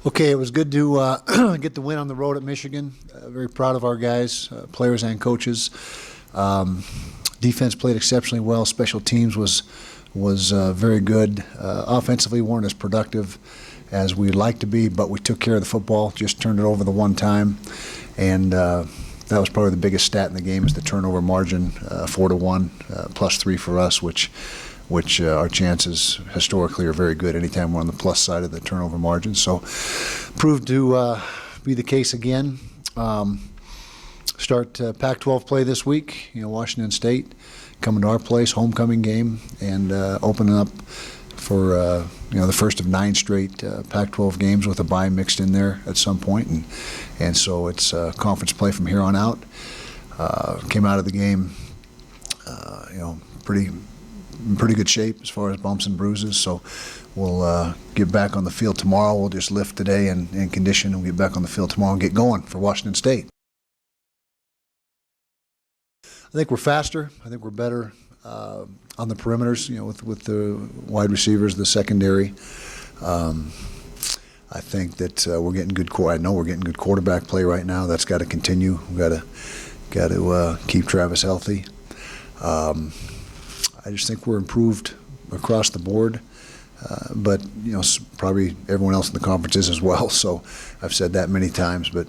Okay, it was good to get the win on the road at Michigan. Very proud of our guys, players and coaches. Defense played exceptionally well. Special teams was very good. Offensively, weren't as productive as we'd like to be, but we took care of the football. Just turned it over the one time, and that was probably the biggest stat in the game is the turnover margin, 4-1, +3 for us, which our chances historically are very good anytime we're on the plus side of the turnover margin. So proved to be the case again. Start Pac-12 play this week. Washington State coming to our place, homecoming game, and opening up for the first of 9 straight Pac-12 games with a bye mixed in there at some point, and so it's conference play from here on out. Came out of the game, pretty good shape as far as bumps and bruises. So we'll get back on the field tomorrow. We'll just lift today and condition, and we'll get back on the field tomorrow and get going for Washington State. I think we're faster. I think we're better on the perimeters, with the wide receivers, the secondary. I think that we're getting good. I know we're getting good quarterback play right now. That's got to continue. We've got to keep Travis healthy. I just think we're improved across the board, but probably everyone else in the conference is as well. So I've said that many times, but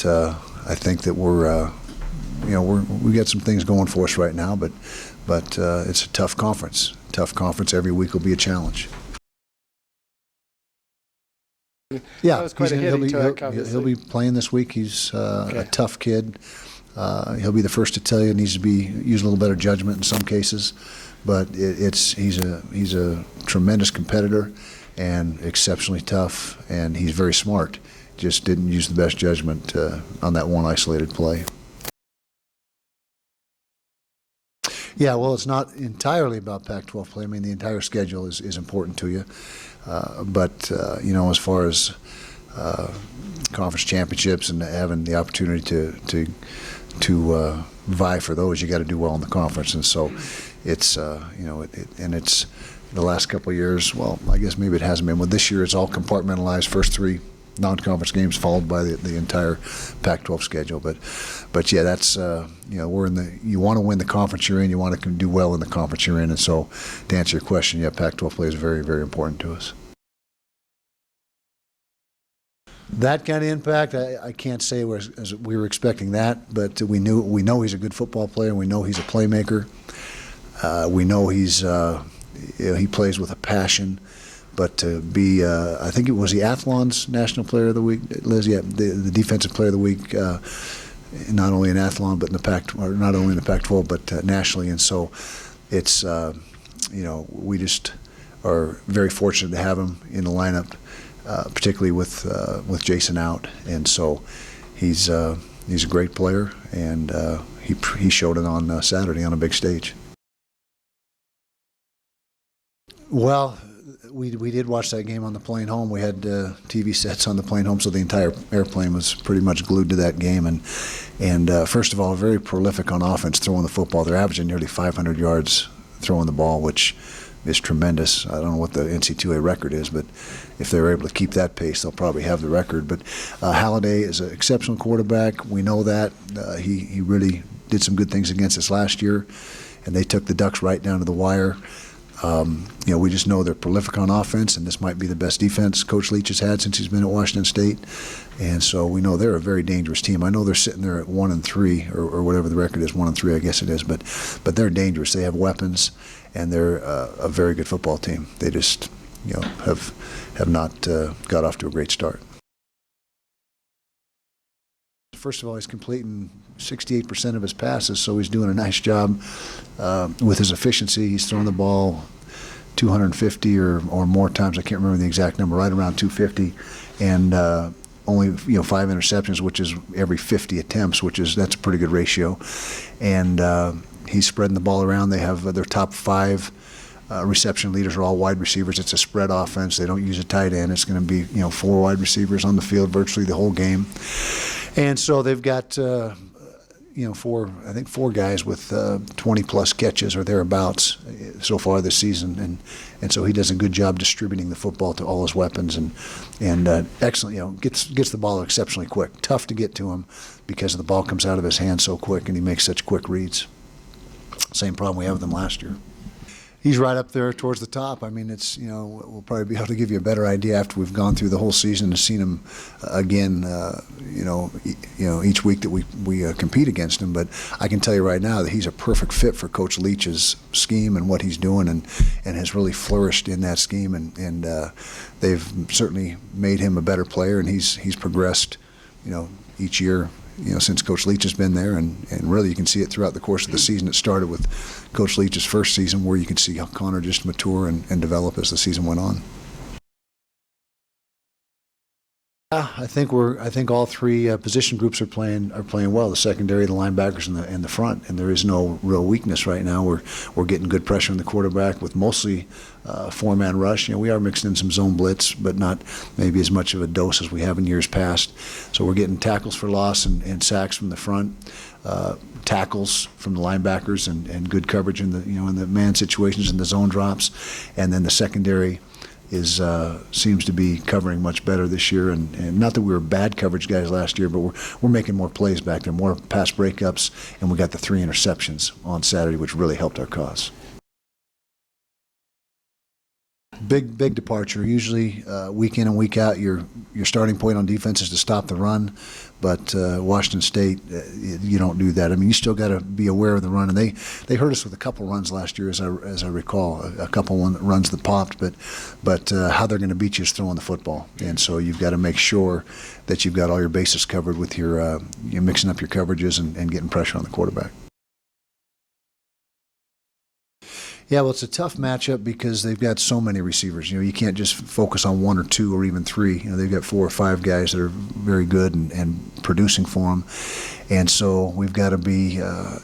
I think that we got some things going for us right now, but it's a tough conference. Tough conference. Every week will be a challenge. Yeah, that was quite a hitting talk, he'll be playing this week. He's a tough kid. He'll be the first to tell you. It needs to use a little better judgment in some cases, but he's a tremendous competitor and exceptionally tough, and he's very smart. Just didn't use the best judgment on that one isolated play. Yeah, well, it's not entirely about Pac-12 play. I mean, the entire schedule is important to you, but as far as conference championships and having the opportunity to vie for those, you got to do well in the conference, and so it's and it's the last couple of years. Well, I guess maybe it hasn't been. Well, this year it's all compartmentalized. First 3 non-conference games followed by the entire Pac-12 schedule. But yeah, that's we're in the. You want to win the conference you're in. You want to do well in the conference you're in, and so to answer your question, yeah, Pac-12 play is very, very important to us. That kind of impact, I can't say as we were expecting that, but we know he's a good football player, and we know he's a playmaker. We know he plays with a passion. But to be, I think it was the Athlon's National Player of the Week, Liz. Yeah, the Defensive Player of the Week, not only in Athlon, but in the not only in the Pac-12, but nationally. And so, it's we just are very fortunate to have him in the lineup, particularly with Jason out. And so, he's a great player, and he showed it on Saturday on a big stage. Well, we did watch that game on the plane home. We had TV sets on the plane home, so the entire airplane was pretty much glued to that game. And first of all, very prolific on offense, throwing the football. They're averaging nearly 500 yards throwing the ball, which is tremendous. I don't know what the NC2A record is, but if they're able to keep that pace, they'll probably have the record. But Halliday is an exceptional quarterback. We know that. He really did some good things against us last year, and they took the Ducks right down to the wire. We just know they're prolific on offense, and this might be the best defense Coach Leach has had since he's been at Washington State. And so we know they're a very dangerous team. I know they're sitting there at 1-3 or whatever the record is, 1-3, I guess it is. But they're dangerous. They have weapons, and they're a very good football team. They just have not got off to a great start. First of all, he's completing 68% of his passes, so he's doing a nice job with his efficiency. He's throwing the ball 250 or more times. I can't remember the exact number, right around 250, and only 5 interceptions, which is every 50 attempts, that's a pretty good ratio. And he's spreading the ball around. They have their top 5 reception leaders are all wide receivers. It's a spread offense. They don't use a tight end. It's going to be 4 wide receivers on the field virtually the whole game. And so they've got I think four guys with 20-plus catches or thereabouts so far this season, and so he does a good job distributing the football to all his weapons, and excellent. Gets the ball exceptionally quick. Tough to get to him because the ball comes out of his hand so quick, and he makes such quick reads. Same problem we had with him last year. He's right up there towards the top. I mean, it's we'll probably be able to give you a better idea after we've gone through the whole season and seen him again. Each week that we compete against him. But I can tell you right now that he's a perfect fit for Coach Leach's scheme and what he's doing, and has really flourished in that scheme. And they've certainly made him a better player, and he's progressed, each year. Since Coach Leach has been there, and really you can see it throughout the course of the season. It started with Coach Leach's first season, where you could see how Connor just mature and develop as the season went on. Yeah, I think all three position groups are playing well. The secondary, the linebackers, and the front. And there is no real weakness right now. We're getting good pressure on the quarterback with mostly four-man rush. We are mixing in some zone blitz, but not maybe as much of a dose as we have in years past. So we're getting tackles for loss and sacks from the front, tackles from the linebackers, and good coverage in the man situations and the zone drops, and then the secondary seems to be covering much better this year, and not that we were bad coverage guys last year, but we're making more plays back there, more pass breakups, and we got the 3 interceptions on Saturday, which really helped our cause. Big departure. Usually, week in and week out, your starting point on defense is to stop the run, but Washington State, you don't do that. I mean, you still got to be aware of the run, and they hurt us with a couple runs last year, as I recall, a couple runs that popped. But how they're going to beat you is throwing the football, and so you've got to make sure that you've got all your bases covered with you're mixing up your coverages and getting pressure on the quarterback. Yeah, well, it's a tough matchup because they've got so many receivers. You can't just focus on 1 or 2 or even 3. They've got 4 or 5 guys that are very good and producing for them, and so we've got to be,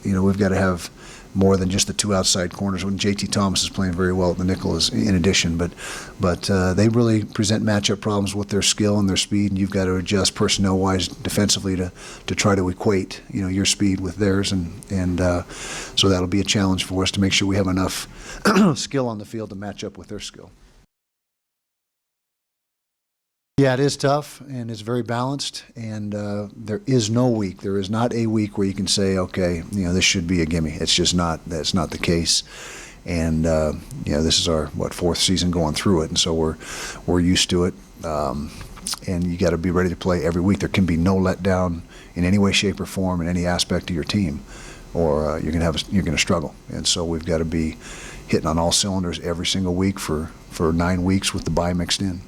we've got to have more than just the 2 outside corners. When J.T. Thomas is playing very well at the nickel, is in addition, but they really present matchup problems with their skill and their speed, and you've got to adjust personnel-wise defensively to try to equate your speed with theirs, and so that'll be a challenge for us to make sure we have enough skill on the field to match up with their skill. Yeah, it is tough, and it's very balanced, and there is no week. There is not a week where you can say, okay, this should be a gimme. It's just not. That's not the case, and this is our 4th season going through it, and so we're used to it. And you got to be ready to play every week. There can be no letdown in any way, shape, or form in any aspect of your team, or you're going to struggle. And so we've got to be hitting on all cylinders every single week for 9 weeks with the bye mixed in.